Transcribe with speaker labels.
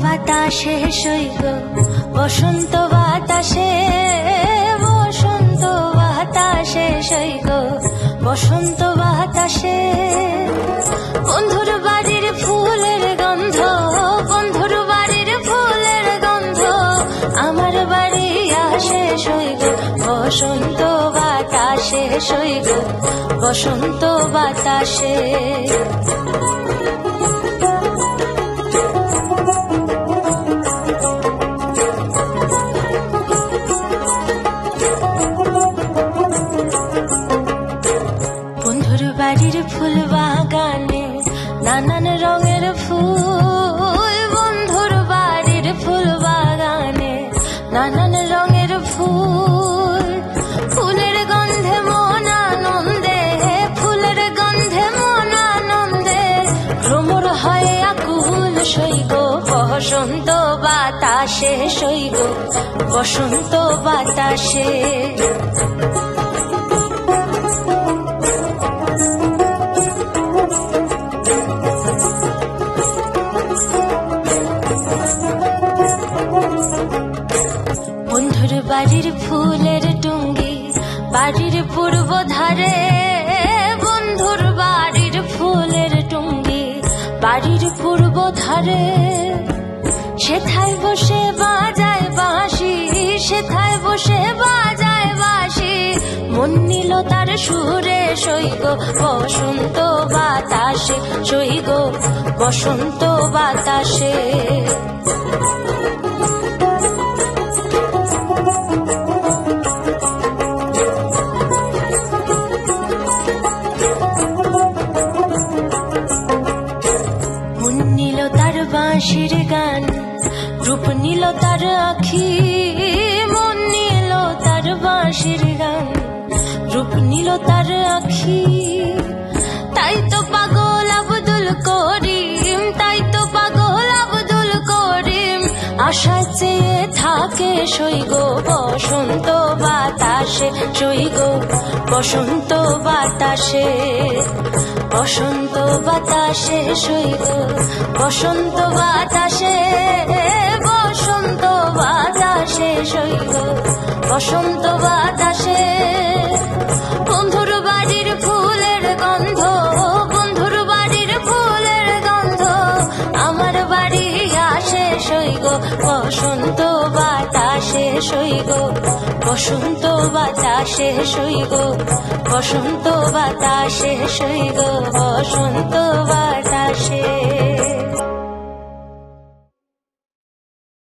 Speaker 1: বাতাসে সইগ বসন্ত বাতাসে বসন্ত বাতাসে সইগ বসন্ত বাতাসে বন্ধুর বাড়ির ফুলের গন্ধ বন্ধুর বাড়ির ফুলের গন্ধ আমার বাড়ি আসে সইগ বসন্ত বাতাসে সইগ বসন্ত বাতাসে বন্ধুর বাড়ির ফুল বাগানে নানান রঙের ফুল বন্ধুর বাড়ির ফুল বাগানে নানান রঙের ফুল ফুলের গন্ধে মন আনন্দে ফুলের গন্ধে মন আনন্দে ভ্রমর হয় আকুল সইগ বসন্ত বাতাসে সইগ বসন্ত বাতাসে বন্ধুর বাড়ির ফুলের টুঙ্গি বাড়ির পূর্ব ধারে বন্ধুর বাড়ির ফুলের টুঙ্গি বাড়ির পূর্ব ধারে সেথায় বসে বাজায় বাঁশি সেথায় বসে বাজায় বাঁশি মন নিল তার সুরে সইগ বসন্ত বাতাসে সইগ বসন্ত বাতাসে নীল তার বাঁশির গান রূপ নীল তার আখি মন নীল তার বাঁশির গান রূপ নীল তার আখি তাই তো পাগল আব্দুল করিম তাই তো পাগল আব্দুল করিম আশা চেয়ে থাকে সইগ বসন্ত বাতাসে সইগ বসন্ত বাতাসে বসন্ত বাতাসে সইগ বসন্ত বাতাসে বসন্ত বাতাসে সইগ বসন্ত বাতাসে বন্ধুর বাড়ির ফুলের গন্ধ বন্ধুর বাড়ির ফুলের গন্ধ আমার বাড়ি আসে সইগ বসন্ত বাতাসে সইগ বসন্ত বাতাসে সইগ বসন্ত বাতাসে সইগ বসন্ত বাতাসে